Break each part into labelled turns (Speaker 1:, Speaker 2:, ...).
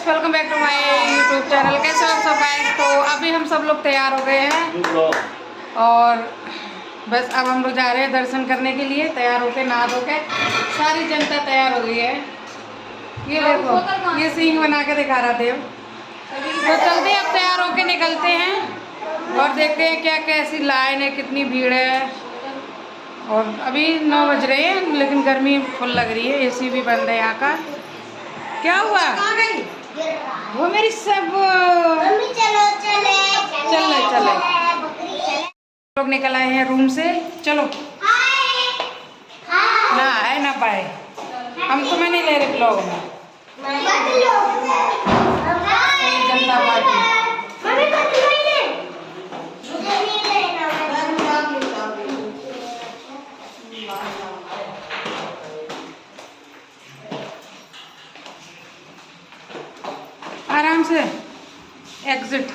Speaker 1: Welcome back to my YouTube channel. कैसे हो सब गाइस? तो अभी हम सब लोग तैयार हो गए हैं और बस अब हम लोग जा रहे हैं दर्शन करने के लिए। तैयार होके नहा धो के सारी जनता तैयार हो गई है। ये देखो, ये सींग बना के दिखा रहा देव। तो चलते अब तैयार होके निकलते हैं और देखते हैं क्या कैसी लाइन है, कितनी भीड़ है। और अभी 9 बज रहे हैं लेकिन गर्मी फुल लग रही है। एसी भी बंद है यहाँ का। क्या हुआ? वो मेरी सब चले लोग निकल आए हैं रूम से। चलो ना आए ना पाए, हम तुम्हें नहीं ले रहे ब्लॉग में। जनता पार्टी आराम से एग्जिट।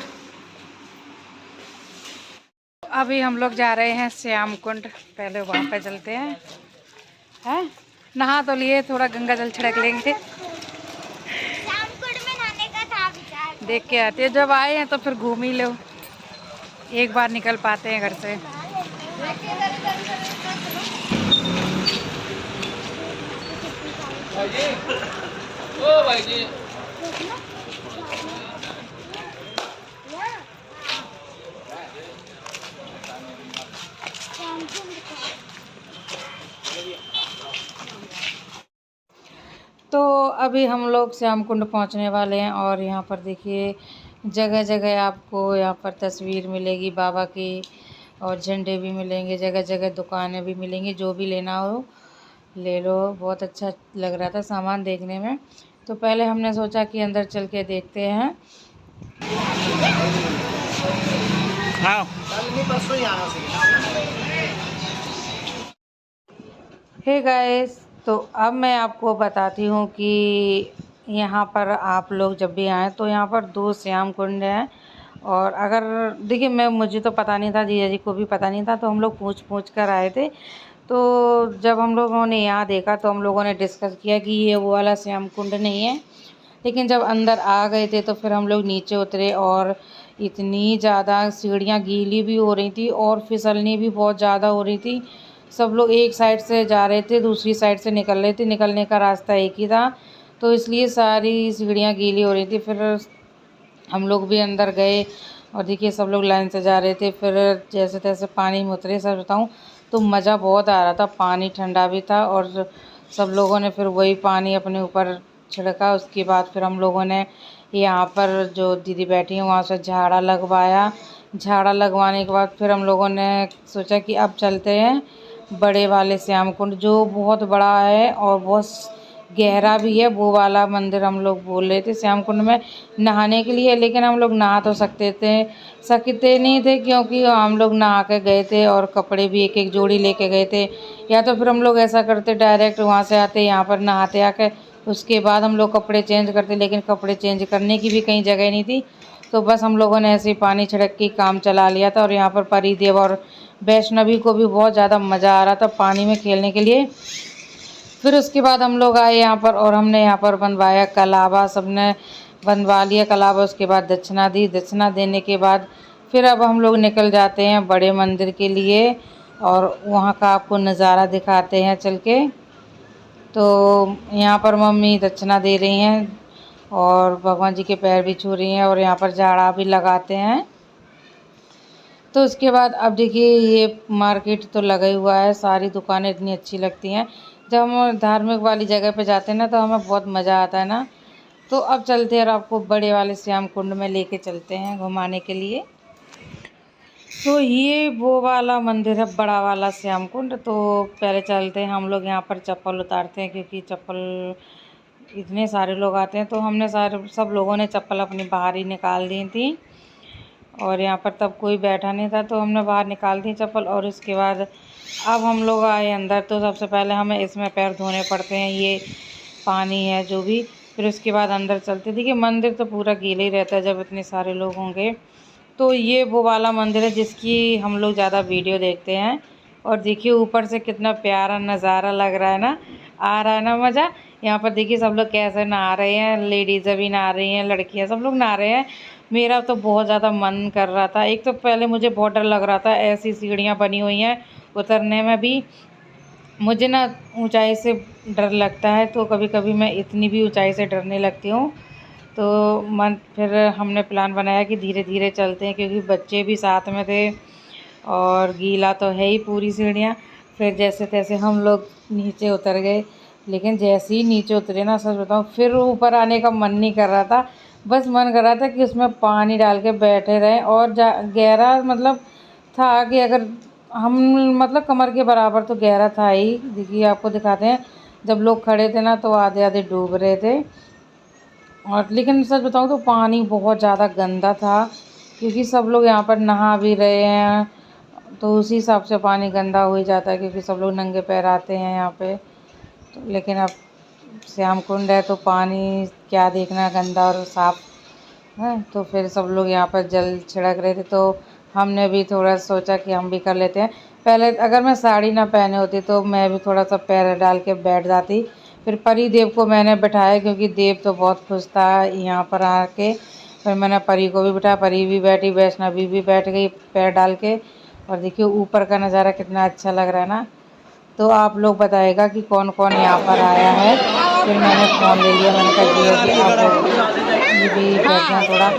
Speaker 1: अभी हम लोग जा रहे हैं श्याम कुंड। पहले वहाँ पे चलते हैं। हैं नहा तो लिए, थोड़ा गंगा जल छिड़क लेंगे।
Speaker 2: श्याम कुंड में नहाने का था विचार।
Speaker 1: देख के आते हैं, जब आए हैं तो फिर घूम ही लो। एक बार निकल पाते हैं घर से।
Speaker 3: ओ भाई जी
Speaker 1: तो अभी हम लोग श्याम कुंड पहुँचने वाले हैं और यहाँ पर देखिए जगह जगह आपको यहाँ पर तस्वीर मिलेगी बाबा की और झंडे भी मिलेंगे। जगह जगह दुकानें भी मिलेंगी, जो भी लेना हो ले लो। बहुत अच्छा लग रहा था सामान देखने में। तो पहले हमने सोचा कि अंदर चल के देखते हैं। हाँ हे गाइस, तो अब मैं आपको बताती हूँ कि यहाँ पर आप लोग जब भी आएँ तो यहाँ पर 2 श्याम कुंड हैं। और अगर देखिए, मुझे तो पता नहीं था, जीजा जी को भी पता नहीं था, तो हम लोग पूछ कर आए थे। तो जब हम लोगों ने यहाँ देखा तो हम लोगों ने डिस्कस किया कि ये वो वाला श्याम कुंड नहीं है। लेकिन जब अंदर आ गए थे तो फिर हम लोग नीचे उतरे और इतनी ज़्यादा सीढ़ियाँ गीली भी हो रही थी और फिसलनी भी बहुत ज़्यादा हो रही थी। सब लोग एक साइड से जा रहे थे, दूसरी साइड से निकल रहे थे। निकलने का रास्ता एक ही था, तो इसलिए सारी सीढ़ियाँ गीली हो रही थी। फिर हम लोग भी अंदर गए और देखिए सब लोग लाइन से जा रहे थे। फिर जैसे तैसे पानी में उतरे। सच बताऊँ तो मज़ा बहुत आ रहा था। पानी ठंडा भी था और सब लोगों ने फिर वही पानी अपने ऊपर छिड़का। उसके बाद फिर हम लोगों ने यहाँ पर जो दीदी बैठी हैं वहाँ से झाड़ा लगवाया। झाड़ा लगवाने के बाद फिर हम लोगों ने सोचा कि अब चलते हैं बड़े वाले श्याम कुंड, जो बहुत बड़ा है और बहुत गहरा भी है। वो वाला मंदिर हम लोग बोल रहे थे श्याम कुंड में नहाने के लिए। लेकिन हम लोग नहा तो सकते नहीं थे क्योंकि हम लोग नहा के गए थे और कपड़े भी एक एक जोड़ी लेके गए थे। या तो फिर हम लोग ऐसा करते, डायरेक्ट वहाँ से आते, यहाँ पर नहाते आके उसके बाद हम लोग कपड़े चेंज करते। लेकिन कपड़े चेंज करने की भी कहीं जगह नहीं थी, तो बस हम लोगों ने ऐसे ही पानी छिड़क के काम चला लिया था। और यहाँ पर परिदेव और वैष्णवी को भी बहुत ज़्यादा मज़ा आ रहा था पानी में खेलने के लिए। फिर उसके बाद हम लोग आए यहाँ पर और हमने यहाँ पर बनवाया कलावा। सबने बनवा लिया कलावा। उसके बाद दक्षिणा दी। दक्षिणा देने के बाद फिर अब हम लोग निकल जाते हैं बड़े मंदिर के लिए और वहाँ का आपको नज़ारा दिखाते हैं चल के। तो यहाँ पर मम्मी दक्षिणा दे रही हैं और भगवान जी के पैर भी छू रही हैं और यहाँ पर झाड़ा भी लगाते हैं। तो उसके बाद अब देखिए ये मार्केट तो लगा ही हुआ है। सारी दुकानें इतनी अच्छी लगती हैं। जब हम धार्मिक वाली जगह पे जाते हैं ना तो हमें बहुत मज़ा आता है ना। तो अब चलते हैं और आपको बड़े वाले श्याम कुंड में लेके चलते हैं घुमाने के लिए। तो ये वो वाला मंदिर है, बड़ा वाला श्याम कुंड। तो पहले चलते हैं हम लोग। यहाँ पर चप्पल उतारते हैं क्योंकि चप्पल इतने सारे लोग आते हैं। तो हमने सब लोगों ने चप्पल अपनी बाहर ही निकाल दी थी और यहाँ पर तब कोई बैठा नहीं था, तो हमने बाहर निकाल दी चप्पल। और उसके बाद अब हम लोग आए अंदर। तो सबसे पहले हमें इसमें पैर धोने पड़ते हैं, ये पानी है जो भी। फिर उसके बाद अंदर चलते। देखिए मंदिर तो पूरा गीला ही रहता है जब इतने सारे लोग होंगे। तो ये वो वाला मंदिर है जिसकी हम लोग ज़्यादा वीडियो देखते हैं। और देखिए ऊपर से कितना प्यारा नज़ारा लग रहा है ना, आ रहा है ना मज़ा। यहाँ पर देखिए सब लोग कैसे नहा रहे हैं, लेडीज़ भी नहा रही हैं, लड़कियाँ सब लोग नहा रहे हैं। मेरा तो बहुत ज़्यादा मन कर रहा था। एक तो पहले मुझे बहुत डर लग रहा था, ऐसी सीढ़ियाँ बनी हुई हैं, उतरने में भी मुझे ना ऊंचाई से डर लगता है, तो कभी कभी मैं इतनी भी ऊंचाई से डरने लगती हूँ। तो मन फिर हमने प्लान बनाया कि धीरे धीरे चलते हैं, क्योंकि बच्चे भी साथ में थे और गीला तो है ही पूरी सीढ़ियाँ। फिर जैसे तैसे हम लोग नीचे उतर गए, लेकिन जैसे ही नीचे उतरे ना, सच बताऊँ, फिर ऊपर आने का मन नहीं कर रहा था। बस मन कर रहा था कि उसमें पानी डाल के बैठे रहें, और गहरा मतलब था कि अगर हम मतलब कमर के बराबर तो गहरा था ही। देखिए आपको दिखाते हैं, जब लोग खड़े थे ना तो आधे आधे डूब रहे थे। और लेकिन सच बताऊँ तो पानी बहुत ज़्यादा गंदा था, क्योंकि सब लोग यहाँ पर नहा भी रहे हैं, तो उसी हिसाब से पानी गंदा हो ही जाता है, क्योंकि सब लोग नंगे पैर आते हैं यहाँ पे। तो लेकिन अब श्याम कुंड है तो पानी क्या देखना, गंदा और साफ है। तो फिर सब लोग यहाँ पर जल छिड़क रहे थे, तो हमने भी थोड़ा सोचा कि हम भी कर लेते हैं। पहले अगर मैं साड़ी ना पहने होती तो मैं भी थोड़ा सा पैर डाल के बैठ जाती। फिर परी देव को मैंने बिठाया, क्योंकि देव तो बहुत खुश था यहाँ पर आके। फिर मैंने परी को भी बिठाया, परी भी बैठी, वैष्णवी भी बैठ गई पैर डाल के। और देखिए ऊपर का नज़ारा कितना अच्छा लग रहा है ना। तो आप लोग बताइएगा कि कौन कौन यहाँ पर आया है। फिर मैंने फ़ोन ले लिया, मैंने कहा जी आप ये भी बैठ जाएँ, थोड़ा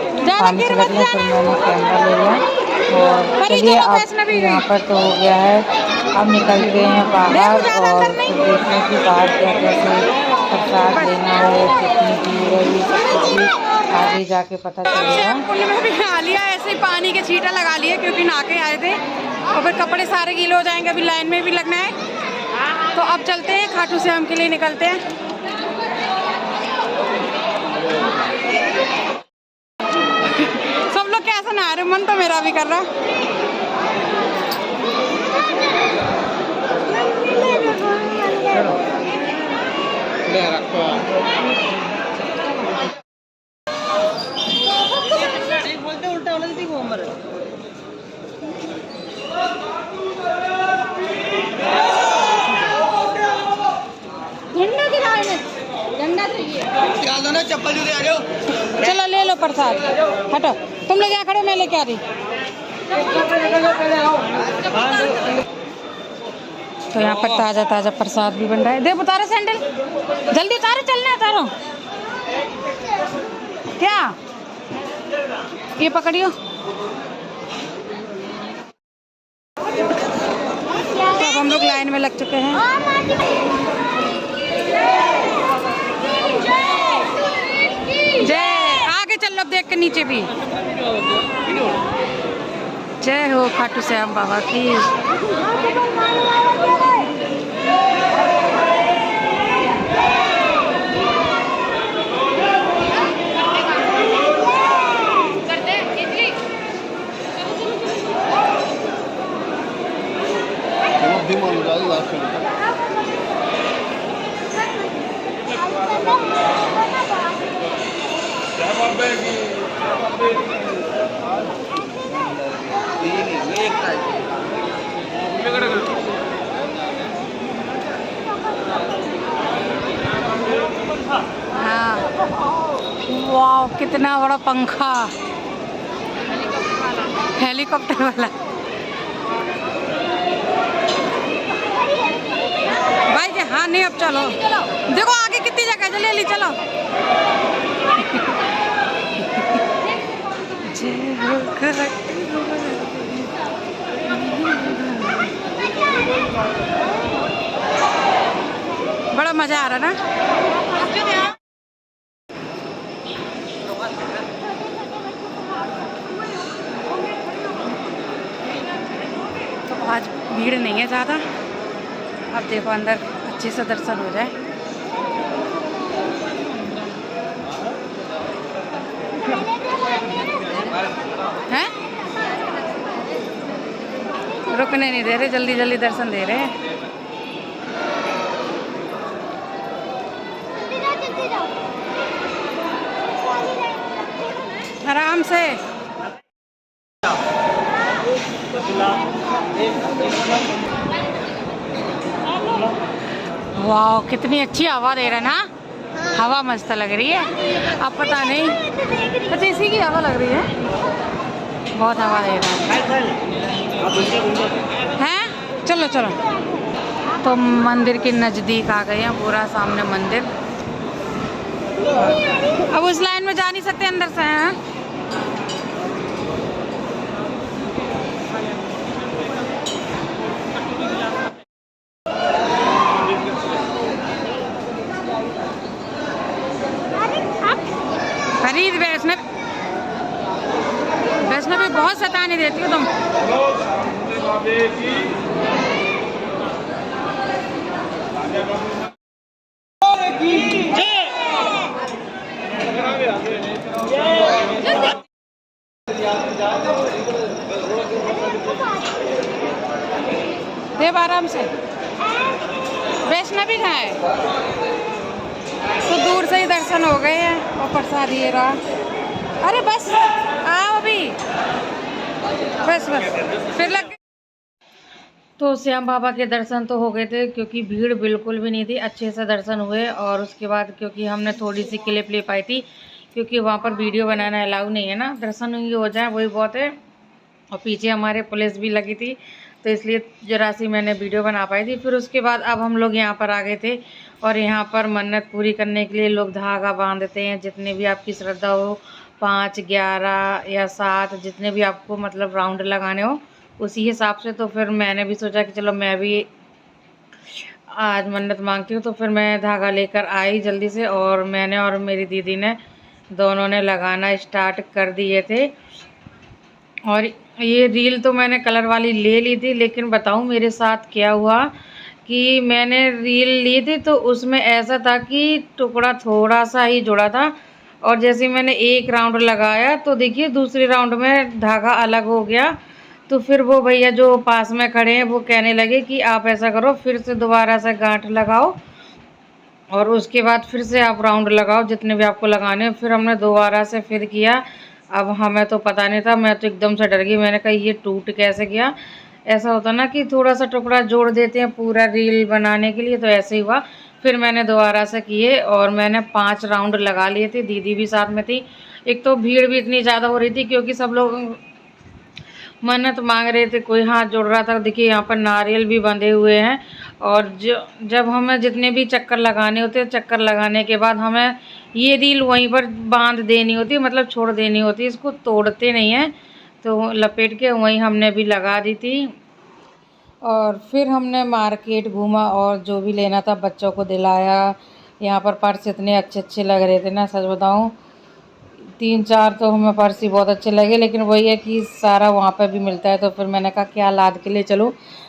Speaker 1: पानी छिड़क लें। फिर मैंने कैमरा ले लिया और चलिए अब यहाँ पर तो हो गया है। अब निकलते हैं बाहर और फिर देखते हैं कि बाहर क्या कैसे प्रसाद लेना है, कितनी भीड़ है, ये सब कुछ भी आगे जाके पता चलेगा।
Speaker 4: कुंड में भी नहा लिया, ऐसे ही पानी के छींटा लगा लिए, क्योंकि नहा के आए थे और फिर कपड़े सारे गीले हो जाएंगे, अभी लाइन में भी लगना है। तो अब चलते हैं, खाटू श्याम के लिए निकलते हैं। सब लोग कैसे नहा रहे, मन तो मेरा भी कर रहा।
Speaker 3: चप्पल जूते आ रहे हो,
Speaker 4: चलो ले लो प्रसाद, हटो तुम लोग यहाँ खड़े, मैं लेके आ रही। तो यहाँ पर ताज़ा ताज़ा प्रसाद भी बन रहा है। देव उतारो सैंडल, जल्दी उतारो, चलना उतारो। क्या ये पकड़ियो। तो अब हम लोग लाइन में लग चुके हैं। जय, आगे चल लो, देख के नीचे भी। जय हो खाटू श्याम बाबा की। हाँ, वाह कितना बड़ा पंखा, हेलीकॉप्टर वाला। भाई जी हाँ नहीं, अब चलो, देखो आगे कितनी जगह है, ले ली चलो। बड़ा मजा आ रहा ना। तो आज भीड़ नहीं है ज़्यादा। अब देखो अंदर अच्छे से दर्शन हो जाए। हैं? रुकने नहीं दे रहे, जल्दी जल्दी दर्शन दे रहे हैं। आराम से। वाह कितनी अच्छी हवा दे रहा है ना। हवा मस्त लग रही है। अब पता नहीं, अच्छा इसी की हवा लग रही है, बहुत हवा दे रहा है। चलो चलो, तो मंदिर के नज़दीक आ गए हैं, पूरा सामने मंदिर। अब उस लाइन में जा नहीं सकते अंदर से, हैं? खरीद वैष्णवी बहुत सताने देती हो तुम। देव आराम से। वैष्णवी कहाँ है? तो दूर से ही दर्शन हो गए हैं और प्रसाद ये रहा। अरे बस आओ अभी, बस फिर लग। तो श्याम बाबा के दर्शन तो हो गए थे, क्योंकि भीड़ बिल्कुल भी नहीं थी, अच्छे से दर्शन हुए। और उसके बाद क्योंकि हमने थोड़ी सी क्लिप ले पाई थी, क्योंकि वहाँ पर वीडियो बनाना अलाउ नहीं है ना, दर्शन ही हो जाए वही बहुत है। और पीछे हमारे पुलिस भी लगी थी, तो इसलिए जरा सी मैंने वीडियो बना पाई थी। फिर उसके बाद अब हम लोग यहाँ पर आ गए थे, और यहाँ पर मन्नत पूरी करने के लिए लोग धागा बांधते हैं, जितने भी आपकी श्रद्धा हो, 5, 11 या 7, जितने भी आपको मतलब राउंड लगाने हो उसी हिसाब से। तो फिर मैंने भी सोचा कि चलो मैं भी आज मन्नत मांगती हूँ। तो फिर मैं धागा लेकर आई जल्दी से, और मैंने और मेरी दीदी ने दोनों ने लगाना स्टार्ट कर दिए थे। और ये रील तो मैंने कलर वाली ले ली थी, लेकिन बताऊँ मेरे साथ क्या हुआ कि मैंने रील ली थी तो उसमें ऐसा था कि टुकड़ा थोड़ा सा ही जुड़ा था, और जैसे मैंने एक राउंड लगाया तो देखिए दूसरे राउंड में धागा अलग हो गया। तो फिर वो भैया जो पास में खड़े हैं वो कहने लगे कि आप ऐसा करो, फिर से दोबारा से गांठ लगाओ और उसके बाद फिर से आप राउंड लगाओ जितने भी आपको लगाने। फिर हमने दोबारा से फिर किया। अब हमें तो पता नहीं था, मैं तो एकदम से डर गई। मैंने कहा ये टूट कैसे गया। ऐसा होता ना कि थोड़ा सा टुकड़ा जोड़ देते हैं पूरा रील बनाने के लिए, तो ऐसे ही हुआ। फिर मैंने दोबारा से किए और मैंने 5 राउंड लगा लिए थे। दीदी भी साथ में थी। एक तो भीड़ भी इतनी ज़्यादा हो रही थी क्योंकि सब लोग मन्नत मांग रहे थे, कोई हाथ जोड़ रहा था। देखिए यहाँ पर नारियल भी बंधे हुए हैं। और जब हमें जितने भी चक्कर लगाने होते हैं, चक्कर लगाने के बाद हमें ये रील वहीं पर बांध देनी होती है, मतलब छोड़ देनी होती है, इसको तोड़ते नहीं हैं। तो लपेट के वहीं हमने भी लगा दी थी। और फिर हमने मार्केट घूमा और जो भी लेना था बच्चों को दिलाया। यहाँ पर पर्स इतने अच्छे अच्छे लग रहे थे ना, सच बताऊँ 3-4 तो हमें पर्स ही बहुत अच्छे लगे, लेकिन वही है कि सारा वहाँ पर भी मिलता है। तो फिर मैंने कहा क्या लाद के लिए चलो।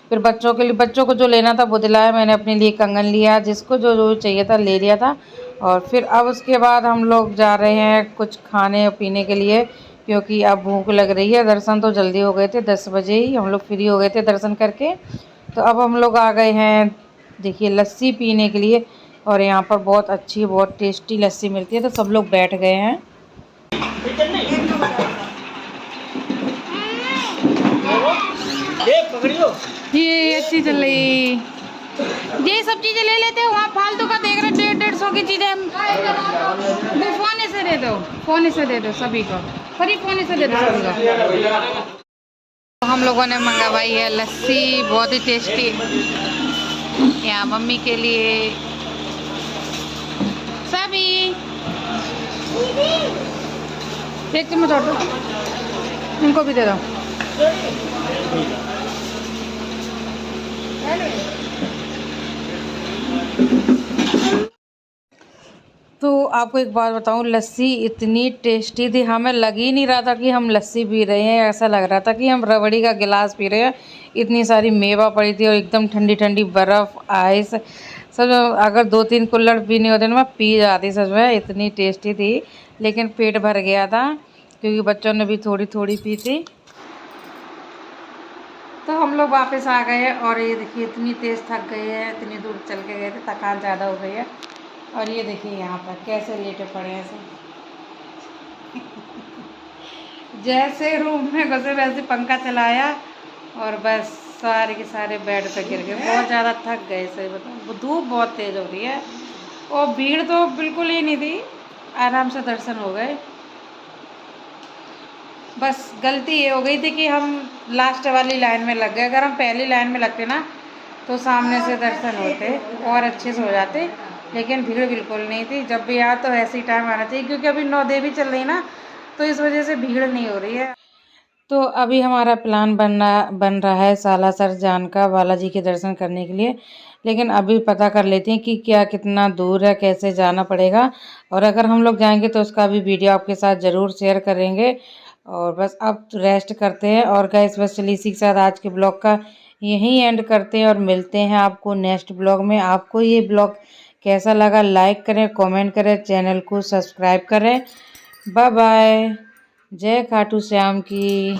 Speaker 4: फिर बच्चों के लिए, बच्चों को जो लेना था वो दिलाया मैंने, अपने लिए कंगन लिया, जिसको जो जो चाहिए था ले लिया था। और फिर अब उसके बाद हम लोग जा रहे हैं कुछ खाने और पीने के लिए, क्योंकि अब भूख लग रही है। दर्शन तो जल्दी हो गए थे, 10 बजे ही हम लोग फ्री हो गए थे दर्शन करके। तो अब हम लोग आ गए हैं देखिए लस्सी पीने के लिए, और यहाँ पर बहुत अच्छी बहुत टेस्टी लस्सी मिलती है। तो सब लोग बैठ गए हैं। ये अच्छी चल रही, ये सब चीजें ले लेते हो। वहाँ फालतू का देख रहे 150-150 की चीजें। वो फोन से दे दो, फोन से दे दो सभी को, फ्री फोन से दे दो सभी को। तो हम लोगों ने मंगवाई है लस्सी, बहुत ही टेस्टी। यहाँ मम्मी के लिए सभी एक चम्मच और दो, उनको भी दे दो। तो आपको एक बात बताऊं, लस्सी इतनी टेस्टी थी, हमें लग ही नहीं रहा था कि हम लस्सी पी रहे हैं। ऐसा लग रहा था कि हम रबड़ी का गिलास पी रहे हैं। इतनी सारी मेवा पड़ी थी और एकदम ठंडी ठंडी बर्फ़, आइस, सब। अगर 2-3 कुल्हड़ पीने होते ना मैं पी जाती सच में, इतनी टेस्टी थी। लेकिन पेट भर गया था क्योंकि बच्चों ने भी थोड़ी थोड़ी पी थी। तो हम लोग वापस आ गए और ये देखिए इतनी तेज़ थक गए हैं, इतनी दूर चल के गए थे, थकान ज़्यादा हो गई है। और ये देखिए यहाँ पर कैसे लेटे पड़े हैं सब। जैसे रूम में घुसे वैसे पंखा चलाया और बस सारे के सारे बेड पे गिर गए। बहुत ज़्यादा थक गए, सही बताऊँ। धूप बहुत तेज़ हो रही है और भीड़ तो बिल्कुल ही नहीं थी, आराम से दर्शन हो गए। बस गलती ये हो गई थी कि हम लास्ट वाली लाइन में लग गए। अगर हम पहली लाइन में लगते ना तो सामने से दर्शन होते और अच्छे से हो जाते, लेकिन भीड़ बिल्कुल नहीं थी। जब भी आ तो ऐसे ही टाइम आना चाहिए, क्योंकि अभी नौ देवी चल रही ना, तो इस वजह से भीड़ नहीं हो रही है। तो अभी हमारा प्लान बन रहा है सालासर जान का, बालाजी के दर्शन करने के लिए। लेकिन अभी पता कर लेते हैं कि क्या कितना दूर है, कैसे जाना पड़ेगा, और अगर हम लोग जाएंगे तो उसका भी वीडियो आपके साथ ज़रूर शेयर करेंगे। और बस अब रेस्ट करते हैं। और गाइस बस चलिए इसी के साथ आज के ब्लॉग का यहीं एंड करते हैं और मिलते हैं आपको नेक्स्ट ब्लॉग में। आपको ये ब्लॉग कैसा लगा लाइक करें, कमेंट करें, चैनल को सब्सक्राइब करें। Bye bye. जय खाटू श्याम की।